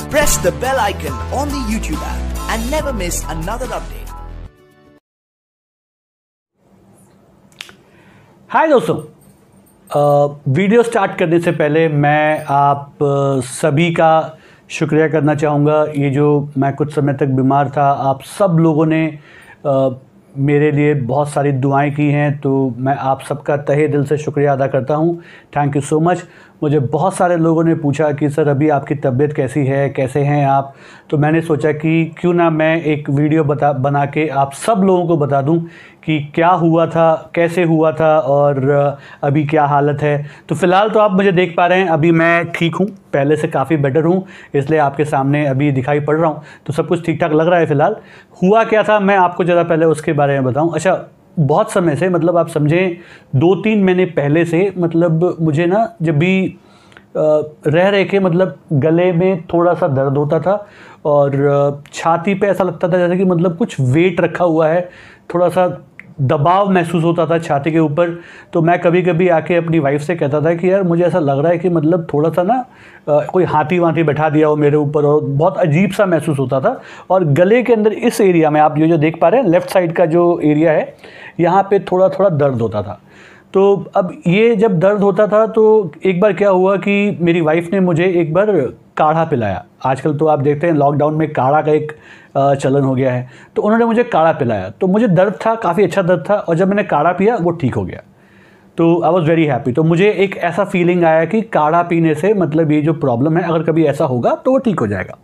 Press the bell icon on the YouTube app and never miss another update. हाय दोस्तों, video start करने से पहले मैं आप सभी का शुक्रिया करना चाहूँगा। ये जो मैं कुछ समय तक बीमार था, आप सब लोगों ने मेरे लिए बहुत सारी दुआएं की हैं, तो मैं आप सबका तहे दिल से शुक्रिया अदा करता हूँ। Thank you so much. मुझे बहुत सारे लोगों ने पूछा कि सर अभी आपकी तबीयत कैसी है, कैसे हैं आप। तो मैंने सोचा कि क्यों ना मैं एक वीडियो बना के आप सब लोगों को बता दूं कि क्या हुआ था, कैसे हुआ था और अभी क्या हालत है। तो फ़िलहाल तो आप मुझे देख पा रहे हैं, अभी मैं ठीक हूँ, पहले से काफ़ी बेटर हूँ, इसलिए आपके सामने अभी दिखाई पड़ रहा हूँ। तो सब कुछ ठीक ठाक लग रहा है। फ़िलहाल हुआ क्या था मैं आपको ज़रा पहले उसके बारे में बताऊँ। अच्छा, बहुत समय से, मतलब आप समझें 2-3 महीने पहले से, मतलब मुझे ना जब भी रह रहे के मतलब गले में थोड़ा सा दर्द होता था और छाती पे ऐसा लगता था जैसे कि मतलब कुछ वेट रखा हुआ है, थोड़ा सा दबाव महसूस होता था छाती के ऊपर। तो मैं कभी कभी आके अपनी वाइफ से कहता था कि यार मुझे ऐसा लग रहा है कि मतलब थोड़ा सा ना कोई हाथी वाथी बैठा दिया हो मेरे ऊपर, और बहुत अजीब सा महसूस होता था। और गले के अंदर इस एरिया में आप जो देख पा रहे हैं, लेफ़्ट साइड का जो एरिया है, यहाँ पे थोड़ा थोड़ा दर्द होता था। तो अब ये जब दर्द होता था तो एक बार क्या हुआ कि मेरी वाइफ ने मुझे एक बार काढ़ा पिलाया। आजकल तो आप देखते हैं लॉकडाउन में काढ़ा का एक चलन हो गया है, तो उन्होंने मुझे काढ़ा पिलाया। तो मुझे दर्द था, काफ़ी अच्छा दर्द था, और जब मैंने काढ़ा पिया वो ठीक हो गया। तो आई वॉज़ वेरी हैप्पी। तो मुझे एक ऐसा फीलिंग आया कि काढ़ा पीने से मतलब ये जो प्रॉब्लम है, अगर कभी ऐसा होगा तो वो ठीक हो जाएगा।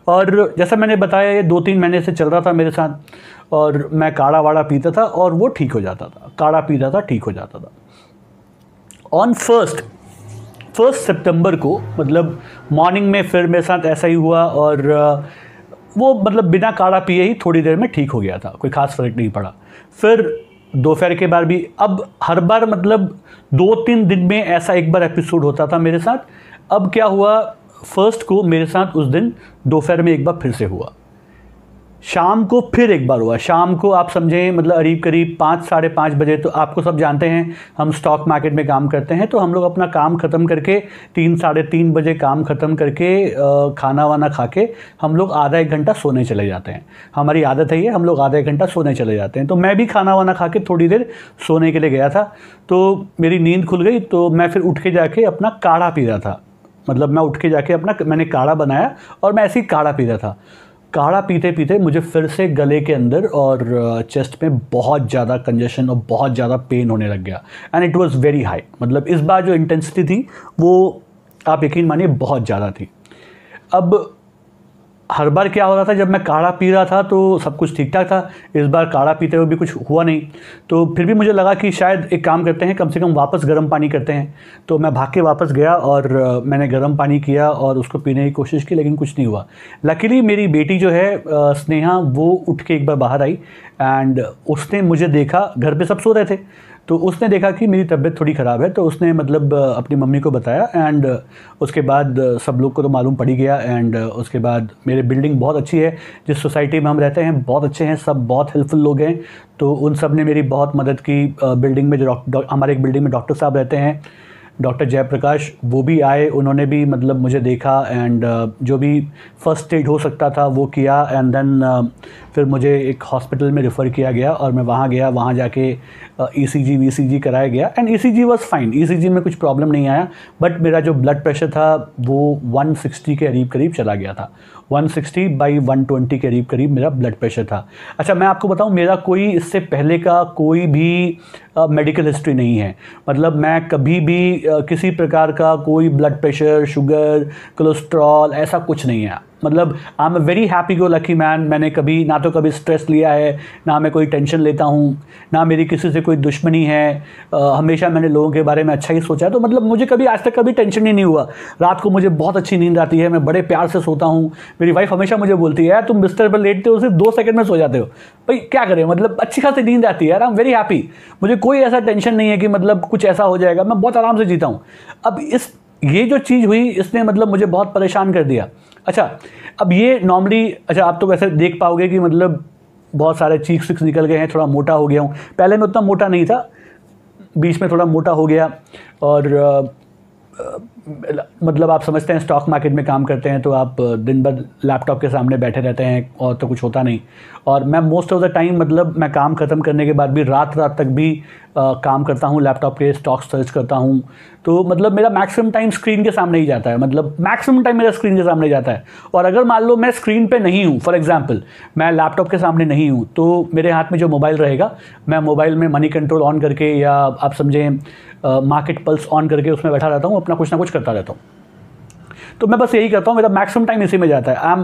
और जैसा मैंने बताया, ये 2-3 महीने से चल रहा था मेरे साथ, और मैं काढ़ा वाड़ा पीता था और वो ठीक हो जाता था, काढ़ा पीता था, ठीक हो जाता था। ऑन फर्स्ट सितंबर को, मतलब मॉर्निंग में फिर मेरे साथ ऐसा ही हुआ, और वो मतलब बिना काढ़ा पिए ही थोड़ी देर में ठीक हो गया था, कोई ख़ास फ़र्क नहीं पड़ा। फिर दोपहर के बाद भी, अब हर बार मतलब 2-3 दिन में ऐसा एक बार एपिसोड होता था मेरे साथ। अब क्या हुआ, फर्स्ट को मेरे साथ उस दिन दोपहर में एक बार फिर से हुआ, शाम को फिर एक बार हुआ। शाम को आप समझें मतलब करीब 5-5:30 बजे। तो आपको सब जानते हैं हम स्टॉक मार्केट में काम करते हैं, तो हम लोग अपना काम ख़त्म करके 3-3:30 बजे काम ख़त्म करके खाना वाना खा के हम लोग आधा 1 घंटा सोने चले जाते हैं। हमारी आदत है ये, हम लोग आधा 1 घंटा सोने चले जाते हैं। तो मैं भी खाना वाना खा के थोड़ी देर सोने के लिए गया था, तो मेरी नींद खुल गई। तो मैं फिर उठ के जाके अपना काढ़ा पी रहा था, मतलब मैं उठ के जाके मैंने काढ़ा बनाया और मैं ऐसे ही काढ़ा पी रहा था। काढ़ा पीते पीते मुझे फिर से गले के अंदर और चेस्ट में बहुत ज़्यादा कंजेशन और बहुत ज़्यादा पेन होने लग गया, and it was very high. मतलब इस बार जो इंटेंसिटी थी वो आप यकीन मानिए बहुत ज़्यादा थी। अब हर बार क्या हो रहा था, जब मैं काढ़ा पी रहा था तो सब कुछ ठीक ठाक था, इस बार काढ़ा पीते हुए भी कुछ हुआ नहीं। तो फिर भी मुझे लगा कि शायद एक काम करते हैं, कम से कम वापस गर्म पानी करते हैं। तो मैं भाग के वापस गया और मैंने गर्म पानी किया और उसको पीने की कोशिश की, लेकिन कुछ नहीं हुआ। लकीली मेरी बेटी जो है स्नेहा, वो उठ के एक बार बाहर आई, एंड उसने मुझे देखा, घर पे सब सो रहे थे, तो उसने देखा कि मेरी तबीयत थोड़ी ख़राब है। तो उसने मतलब अपनी मम्मी को बताया, एंड उसके बाद सब लोग को तो मालूम पड़ ही गया। एंड उसके बाद मेरी बिल्डिंग बहुत अच्छी है, जिस सोसाइटी में हम रहते हैं बहुत अच्छे हैं, सब बहुत हेल्पफुल लोग हैं, तो उन सब ने मेरी बहुत मदद की। बिल्डिंग में जो हमारे एक बिल्डिंग में डॉक्टर साहब रहते हैं, डॉक्टर जयप्रकाश, वो भी आए, उन्होंने भी मतलब मुझे देखा, एंड जो भी फर्स्ट एड हो सकता था वो किया। एंड देन फिर मुझे एक हॉस्पिटल में रेफ़र किया गया और मैं वहाँ गया, वहाँ जाके ECG VCG कराया गया, and ECG was fine, ECG में कुछ प्रॉब्लम नहीं आया। बट मेरा जो ब्लड प्रेशर था वो 160 के करीब चला गया था, 160/120 के करीब मेरा ब्लड प्रेशर था। अच्छा, मैं आपको बताऊं, मेरा कोई इससे पहले का कोई भी मेडिकल हिस्ट्री नहीं है। मतलब मैं कभी भी किसी प्रकार का कोई ब्लड प्रेशर, शुगर, कोलेस्ट्रॉल, ऐसा कुछ नहीं है। मतलब I am a very happy go lucky man. मैंने कभी ना तो कभी स्ट्रेस लिया है, ना मैं कोई टेंशन लेता हूँ, ना मेरी किसी से कोई दुश्मनी है। हमेशा मैंने लोगों के बारे में अच्छा ही सोचा है। तो मतलब मुझे कभी आज तक कभी टेंशन ही नहीं हुआ। रात को मुझे बहुत अच्छी नींद आती है, मैं बड़े प्यार से सोता हूँ। मेरी वाइफ हमेशा मुझे बोलती है, यार तुम बिस्तर पर लेटते हो सिर्फ 2 सेकंड में सो जाते हो। भाई क्या करें, मतलब अच्छी खासी नींद आती है यार। I am very happy. मुझे कोई ऐसा टेंशन नहीं है कि मतलब कुछ ऐसा हो जाएगा, मैं बहुत आराम से जीता हूँ। अब ये जो चीज़ हुई, इसने मतलब मुझे बहुत परेशान कर दिया। अच्छा, अब ये नॉर्मली, अच्छा आप तो वैसे देख पाओगे कि मतलब बहुत सारे चीक्स विक्स निकल गए हैं, थोड़ा मोटा हो गया हूँ। पहले मैं उतना मोटा नहीं था, बीच में थोड़ा मोटा हो गया, और मतलब आप समझते हैं स्टॉक मार्केट में काम करते हैं तो आप दिन भर लैपटॉप के सामने बैठे रहते हैं और तो कुछ होता नहीं। और मैं मोस्ट ऑफ द टाइम मतलब मैं काम ख़त्म करने के बाद भी रात तक भी काम करता हूँ, लैपटॉप के स्टॉक सर्च करता हूँ। तो मतलब मेरा मैक्सिमम टाइम स्क्रीन के सामने ही जाता है, मतलब मैक्सिमम टाइम मेरा स्क्रीन के सामने जाता है। और अगर मान लो मैं स्क्रीन पे नहीं हूँ, फॉर एग्जांपल मैं लैपटॉप के सामने नहीं हूँ, तो मेरे हाथ में जो मोबाइल रहेगा, मैं मोबाइल में मनी कंट्रोल ऑन करके या आप समझें मार्केट पल्स ऑन करके उसमें बैठा रहता हूँ, अपना कुछ ना कुछ करता रहता हूँ। तो मैं बस यही करता हूँ, मेरा मैक्सिमम टाइम इसी में जाता है।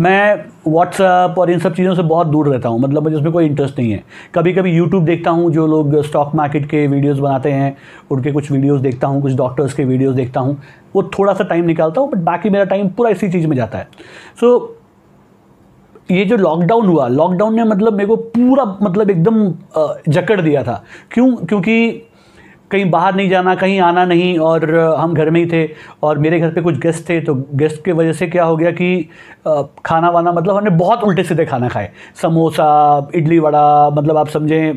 मैं व्हाट्सएप और इन सब चीज़ों से बहुत दूर रहता हूँ, मतलब मुझे उसमें कोई इंटरेस्ट नहीं है। कभी कभी यूट्यूब देखता हूँ, जो लोग स्टॉक मार्केट के वीडियोस बनाते हैं उनके कुछ वीडियोस देखता हूँ, कुछ डॉक्टर्स के वीडियोस देखता हूँ, वो थोड़ा सा टाइम निकालता हूँ, बट बाकी मेरा टाइम पूरा इसी चीज़ में जाता है। सो ये जो लॉकडाउन हुआ, लॉकडाउन ने मतलब मेरे को पूरा मतलब एकदम जकड़ दिया था। क्योंकि कहीं बाहर नहीं जाना, कहीं आना नहीं, और हम घर में ही थे और मेरे घर पे कुछ गेस्ट थे। तो गेस्ट की वजह से क्या हो गया कि खाना वाना मतलब हमने बहुत उल्टे सीधे खाना खाए, समोसा, इडली वड़ा, मतलब आप समझें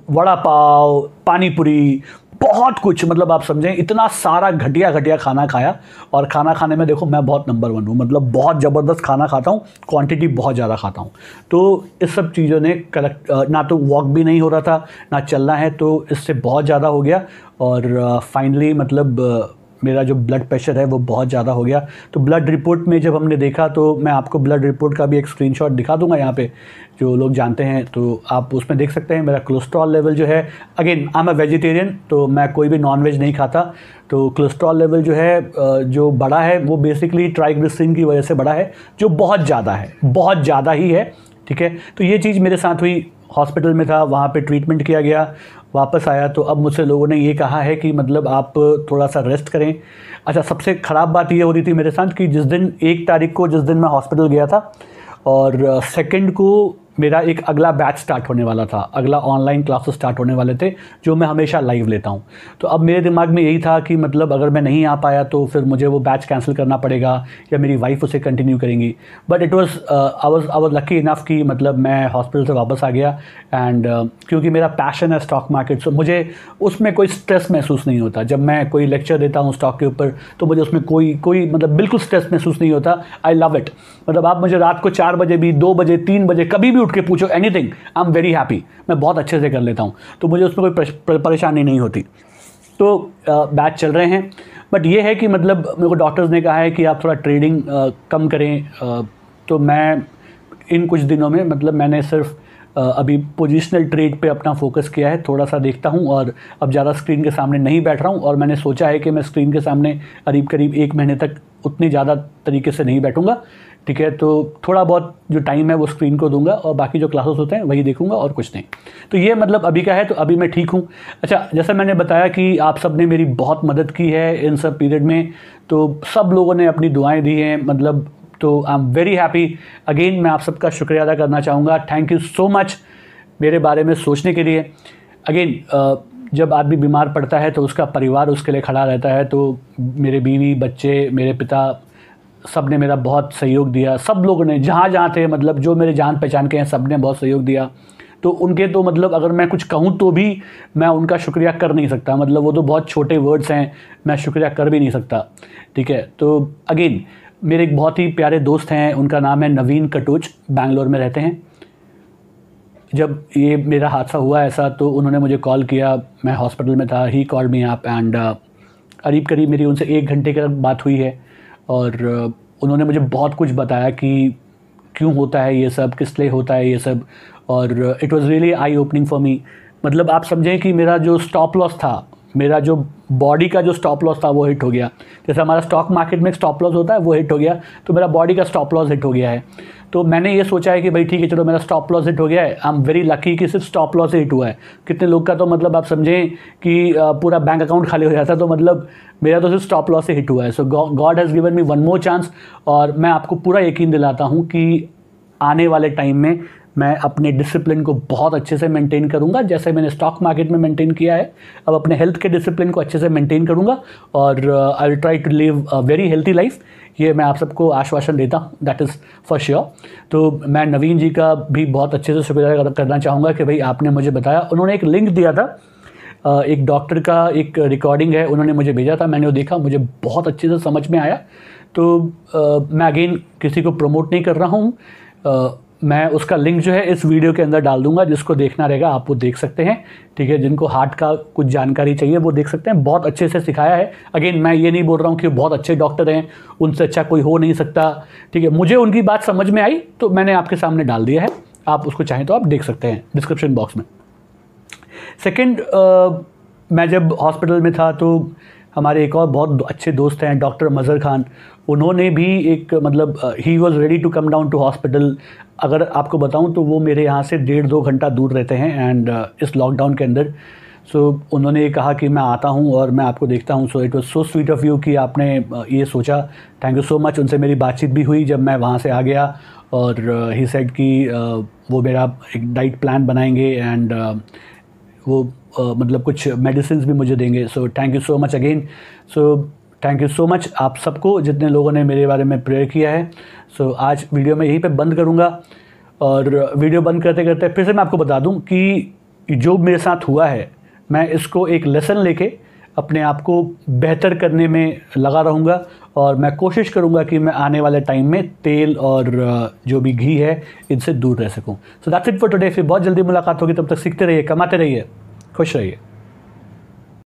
वड़ा पाव, पानी पूरी, बहुत कुछ, मतलब आप समझें इतना सारा घटिया घटिया खाना खाया। और खाना खाने में देखो मैं बहुत नंबर 1 हूँ, मतलब बहुत ज़बरदस्त खाना खाता हूँ, क्वांटिटी बहुत ज़्यादा खाता हूँ। तो इस सब चीज़ों ने कलेक्ट, ना तो वॉक भी नहीं हो रहा था, ना चलना है, तो इससे बहुत ज़्यादा हो गया। और फाइनली मतलब मेरा जो ब्लड प्रेशर है वो बहुत ज़्यादा हो गया। तो ब्लड रिपोर्ट में जब हमने देखा, तो मैं आपको ब्लड रिपोर्ट का भी एक स्क्रीनशॉट दिखा दूंगा यहाँ पे, जो लोग जानते हैं तो आप उसमें देख सकते हैं। मेरा कोलेस्ट्रॉल लेवल जो है, again I am a vegetarian, तो मैं कोई भी नॉनवेज नहीं खाता। तो कोलेस्ट्रॉल लेवल जो है जो बढ़ा है वो बेसिकली ट्राइग्लिसरीन की वजह से बढ़ा है, जो बहुत ज़्यादा है, बहुत ज़्यादा ही है, ठीक है। तो ये चीज़ मेरे साथ हुई, हॉस्पिटल में था, वहाँ पे ट्रीटमेंट किया गया, वापस आया तो अब मुझसे लोगों ने ये कहा है कि मतलब आप थोड़ा सा रेस्ट करें। अच्छा, सबसे ख़राब बात ये हो रही थी मेरे साथ कि जिस दिन 1 तारीख को, जिस दिन मैं हॉस्पिटल गया था, और 2 को मेरा एक अगला बैच स्टार्ट होने वाला था, अगला ऑनलाइन क्लासेस स्टार्ट होने वाले थे, जो मैं हमेशा लाइव लेता हूं। तो अब मेरे दिमाग में यही था कि मतलब अगर मैं नहीं आ पाया तो फिर मुझे वो बैच कैंसिल करना पड़ेगा या मेरी वाइफ उसे कंटिन्यू करेंगी। But it was I was lucky enough कि मतलब मैं हॉस्पिटल से वापस आ गया। एंड क्योंकि मेरा पैशन है स्टॉक मार्केट, सो मुझे उसमें कोई स्ट्रेस महसूस नहीं होता। जब मैं कोई लेक्चर देता हूँ स्टॉक के ऊपर तो मुझे उसमें कोई मतलब बिल्कुल स्ट्रेस महसूस नहीं होता। I love it. मतलब आप मुझे रात को 4 बजे भी, 2 बजे, 3 बजे कभी भी उठ के पूछो, anything, I am very happy, मैं बहुत अच्छे से कर लेता हूँ। तो मुझे उसमें कोई परेशानी नहीं होती। तो बैच चल रहे हैं, बट ये है कि मतलब मेरे को डॉक्टर्स ने कहा है कि आप थोड़ा ट्रेडिंग कम करें। तो मैं इन कुछ दिनों में मतलब मैंने सिर्फ अभी पोजिशनल ट्रेड पे अपना फोकस किया है, थोड़ा सा देखता हूँ, और अब ज़्यादा स्क्रीन के सामने नहीं बैठ रहा हूँ। और मैंने सोचा है कि मैं स्क्रीन के सामने करीब 1 महीने तक उतनी ज़्यादा तरीके से नहीं बैठूंगा, ठीक है। तो थोड़ा बहुत जो टाइम है वो स्क्रीन को दूंगा और बाकी जो क्लासेस होते हैं वही देखूंगा और कुछ नहीं। तो ये मतलब अभी का है, तो अभी मैं ठीक हूँ। अच्छा, जैसा मैंने बताया कि आप सब ने मेरी बहुत मदद की है इन सब पीरियड में, तो सब लोगों ने अपनी दुआएँ दी हैं, मतलब तो I am very happy. Again मैं आप सबका शुक्रिया अदा करना चाहूँगा। थैंक यू सो मच मेरे बारे में सोचने के लिए। अगेन जब आदमी बीमार पड़ता है तो उसका परिवार उसके लिए खड़ा रहता है। तो मेरे बीवी, बच्चे, मेरे पिता, सब ने मेरा बहुत सहयोग दिया। सब लोगों ने जहाँ जहाँ थे, मतलब जो मेरे जान पहचान के हैं, सब ने बहुत सहयोग दिया। तो उनके तो मतलब अगर मैं कुछ कहूँ तो भी मैं उनका शुक्रिया कर नहीं सकता, मतलब वो तो बहुत छोटे वर्ड्स हैं, मैं शुक्रिया कर भी नहीं सकता, ठीक है। तो अगेन मेरे एक बहुत ही प्यारे दोस्त हैं, उनका नाम है नवीन कटोच, बैंगलोर में रहते हैं। जब ये मेरा हादसा हुआ ऐसा, तो उन्होंने मुझे कॉल किया, मैं हॉस्पिटल में था, he called me up and करीब मेरी उनसे 1 घंटे की बात हुई है। और उन्होंने मुझे बहुत कुछ बताया कि क्यों होता है ये सब, किस लिए होता है ये सब, और it was really I opening for me. मतलब आप समझें कि मेरा जो स्टॉप लॉस था, मेरा जो बॉडी का जो स्टॉप लॉस था वो हिट हो गया। जैसे हमारा स्टॉक मार्केट में एक स्टॉप लॉस होता है, वो हिट हो गया, तो मेरा बॉडी का स्टॉप लॉस हिट हो गया है। तो मैंने ये सोचा है कि भाई ठीक है, चलो मेरा स्टॉप लॉस हिट हो गया है, आई एम वेरी लकी कि सिर्फ स्टॉप लॉस हिट हुआ है। कितने लोग का तो मतलब आप समझें कि पूरा बैंक अकाउंट खाली हो जाता, तो मतलब मेरा तो सिर्फ स्टॉप लॉस से हिट हुआ है। So God has given me one more chance. और मैं आपको पूरा यकीन दिलाता हूँ कि आने वाले टाइम में मैं अपने डिसिप्लिन को बहुत अच्छे से मेंटेन करूंगा, जैसे मैंने स्टॉक मार्केट में मेंटेन किया है। अब अपने हेल्थ के डिसिप्लिन को अच्छे से मेंटेन करूंगा और I will try to live a very healthy life. ये मैं आप सबको आश्वासन देता हूँ, दैट इज़ फॉर श्योर। तो मैं नवीन जी का भी बहुत अच्छे से शुक्रिया करना चाहूँगा कि भाई आपने मुझे बताया। उन्होंने एक लिंक दिया था एक डॉक्टर का एक रिकॉर्डिंग है, उन्होंने मुझे भेजा था, मैंने वो देखा, मुझे बहुत अच्छे से समझ में आया। तो मैं अगेन किसी को प्रमोट नहीं कर रहा हूँ, मैं उसका लिंक जो है इस वीडियो के अंदर डाल दूंगा, जिसको देखना रहेगा आप वो देख सकते हैं, ठीक है। जिनको हार्ट का कुछ जानकारी चाहिए वो देख सकते हैं, बहुत अच्छे से सिखाया है। अगेन मैं ये नहीं बोल रहा हूँ कि वो बहुत अच्छे डॉक्टर हैं, उनसे अच्छा कोई हो नहीं सकता, ठीक है। मुझे उनकी बात समझ में आई तो मैंने आपके सामने डाल दिया है, आप उसको चाहें तो आप देख सकते हैं डिस्क्रिप्शन बॉक्स में। सेकेंड, मैं जब हॉस्पिटल में था तो हमारे एक और बहुत अच्छे दोस्त हैं डॉक्टर मज़हर खान, उन्होंने भी एक मतलब ही was ready to come down to hospital. अगर आपको बताऊं तो वो मेरे यहाँ से 1.5-2 घंटा दूर रहते हैं एंड इस लॉकडाउन के अंदर। सो उन्होंने ये कहा कि मैं आता हूँ और मैं आपको देखता हूँ। So it was so sweet of you कि आपने ये सोचा, थैंक यू सो मच। उनसे मेरी बातचीत भी हुई जब मैं वहाँ से आ गया और ही सेड कि वो मेरा एक डाइट प्लान बनाएंगे एंड वो मतलब कुछ मेडिसिन भी मुझे देंगे। So thank you so much again. So thank you so much आप सबको जितने लोगों ने मेरे बारे में प्रेयर किया है। सो आज वीडियो मैं यहीं पे बंद करूँगा और वीडियो बंद करते करते फिर से मैं आपको बता दूं कि जो मेरे साथ हुआ है मैं इसको एक लेसन लेके अपने आप को बेहतर करने में लगा रहूँगा और मैं कोशिश करूँगा कि मैं आने वाले टाइम में तेल और जो भी घी है इनसे दूर रह सकूँ। So that's it for today. फिर बहुत जल्दी मुलाकात होगी, तब तक सीखते रहिए, कमाते रहिए, खुश रहिए।